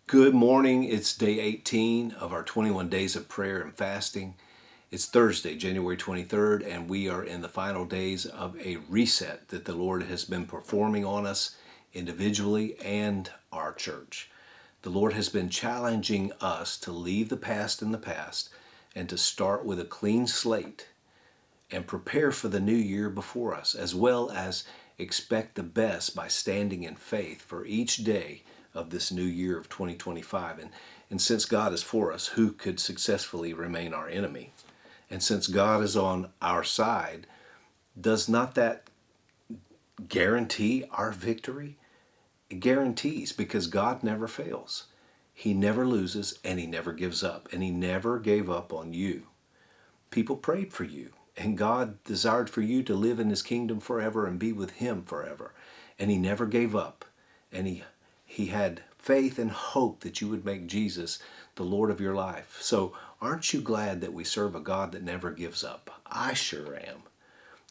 Good morning. It's day 18 of our 21 days of prayer and fasting. It's Thursday, January 23rd, and we are in the final days of a reset that the Lord has been performing on us individually and our church. The Lord has been challenging us to leave the past in the past and to start with a clean slate and prepare for the new year before us, as well as expect the best by standing in faith for each day of this new year of 2025. And since God is for us, who could successfully remain our enemy? And since God is on our side, does not that guarantee our victory? It guarantees, because God never fails. He never loses, and He never gives up, and He never gave up on you. People prayed for you, and God desired for you to live in His kingdom forever and be with Him forever. And He never gave up. And He had faith and hope that you would make Jesus the Lord of your life. So aren't you glad that we serve a God that never gives up? I sure am.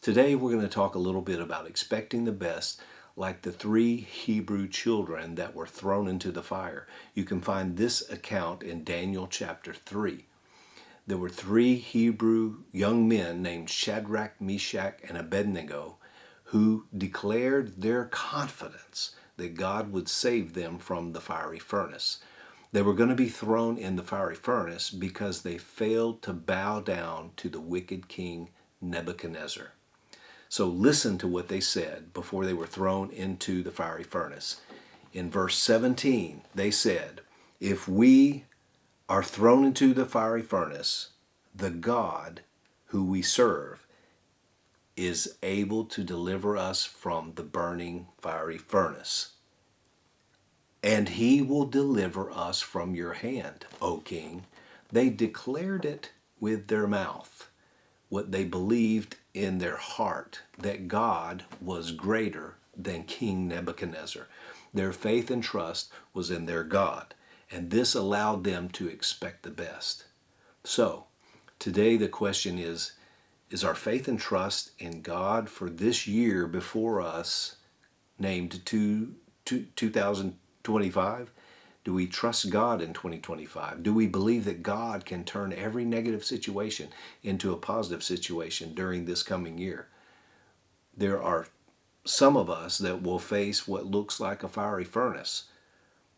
Today we're going to talk a little bit about expecting the best, like the 3 Hebrew children that were thrown into the fire. You can find this account in Daniel chapter 3. There were 3 Hebrew young men named Shadrach, Meshach, and Abednego who declared their confidence that God would save them from the fiery furnace. They were going to be thrown in the fiery furnace because they failed to bow down to the wicked king Nebuchadnezzar. So listen to what they said before they were thrown into the fiery furnace. In verse 17, they said, "If we are thrown into the fiery furnace, the God who we serve is able to deliver us from the burning fiery furnace. And He will deliver us from your hand, O king." They declared it with their mouth, what they believed in their heart, that God was greater than King Nebuchadnezzar. Their faith and trust was in their God, and this allowed them to expect the best. So, today the question is our faith and trust in God for this year before us, named 2025? Do we trust God in 2025? Do we believe that God can turn every negative situation into a positive situation during this coming year? There are some of us that will face what looks like a fiery furnace,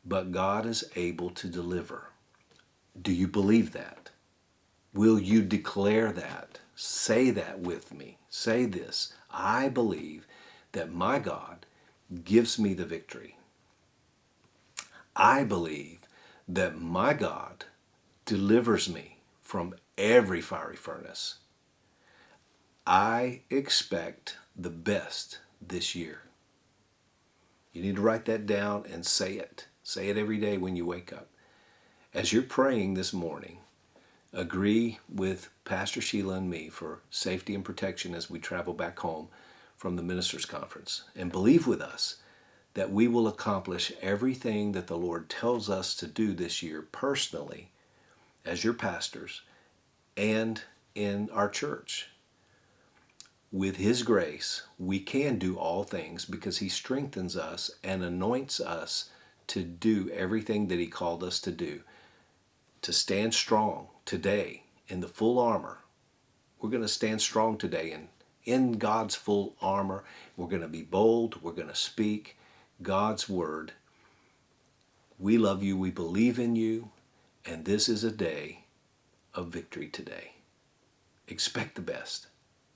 but God is able to deliver. Do you believe that? Will you declare that? Say that with me. Say this: I believe that my God gives me the victory. I believe that my God delivers me from every fiery furnace. I expect the best this year. You need to write that down and say it. Say it every day when you wake up. As you're praying this morning, agree with Pastor Sheila and me for safety and protection as we travel back home from the ministers' conference. And believe with us that we will accomplish everything that the Lord tells us to do this year personally, as your pastors, and in our church. With His grace, we can do all things because He strengthens us and anoints us to do everything that He called us to do. To stand strong today in the full armor. We're going to stand strong today in God's full armor. We're going to be bold. We're going to speak God's word. We love you. We believe in you. And this is a day of victory today. Expect the best.